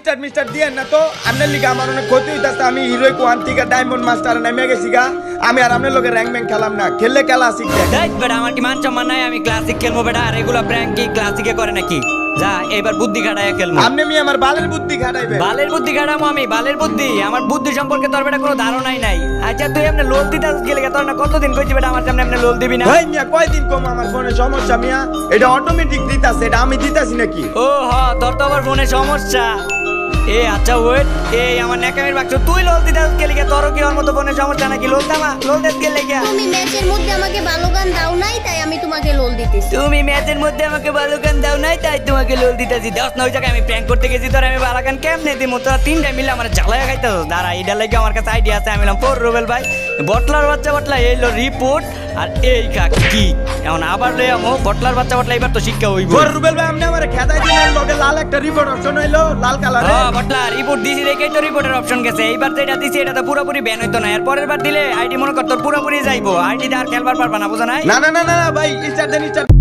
Start mister দিয়েন না তো আপনার লিগে আমার অনেক ক্ষতি হইতাছে। আমি হিরোই কোয়ান থেকে ডায়মন্ড মাস্টার নেমে গেছি গা। আমি আর আপনার লোকের র্যাঙ্ক ব্যাঙ্ক খেলাম না, খেললে খেলা শিখবেন। দেখ বেটা আমার কি মান সম্মান নাই? আমি ক্লাসিক খেলবো বেটা, আর এগুলো প্র্যাঙ্ক কি ক্লাসিকে করে নাকি? যা এবার বুদ্ধি খাটাইয়া খেলবো। আপনি আমি আমার বালের বুদ্ধি খাটাইবেন। বালের বুদ্ধি খাটাবো আমি? বালের বুদ্ধি? আমার বুদ্ধি সম্পর্কে তোর বেটা কোনো ধারণাই নাই। আচ্ছা তুই এমনি লোল দিতে গেলে তোর না কতদিন কইছি বেটা আমার সামনে এমনি লোল দিবি না? ভাই মিয়া কয়দিন কম আমার ফোনে সমস্যা মিয়া, এটা অটোমেটিক দিতাছে, এটা আমি দিতাছি নাকি? ও হ, তোর তো আবার ফোনে সমস্যা। এ আচ্ছা ওয়েট, এই আমার নেকামের বাক্স তুই লোল দিতে গেলে তোর কি ওর মতো ফোনে সমস্যা নাকি? লোল দামা লোল দিতে গেলে গিয়া তুমি ম্যাচের মধ্যে আমাকে ভালো গান দাও নাই, তাই আমি তোমাকে লোল দিতেছি। তুমি ম্যাচের মধ্যে আমাকে ভালো গান দাও নাই, তাই তোমাকে লোল দিতেছি। 10-9 জায়গায় আমি প্র্যাঙ্ক করতে গেছি, তোর আমি ভালো গান কেমনে দিমু? তোরা তিনটা মিলে আমার জ্বালায় খাইতে দাঁড়া। এটা লাগে আমার কাছে আইডিয়া আছে। আমি বললাম পর রুবেল ভাই বটলার বাচ্চা বটলা এইলো রিপোর্ট আর এই কাক কি এখন আবার লই আমো বটলার বাচ্চা বটলা এবার তো শিক্ষা হইব। বড় রুবেল ভাই আপনি আমারে খেদাই দিলেন, লগে লাল একটা রিপোর্ট অপশন হইলো লাল কালারে। হ্যাঁ বটলা রিপোর্ট দিছি দেখেই তো রিপোর্টের অপশন গেছে। এইবার যেটা দিছি এটা তো পুরোপুরি ব্যান হইতো না, এর পরের বার দিলে আইডি মনে কর তোর পুরোপুরি যাইবো, আইডি আর খেলবার পারবা না, বুঝা নাই? না না না না ভাই স্টার্ট দেন স্টার্ট।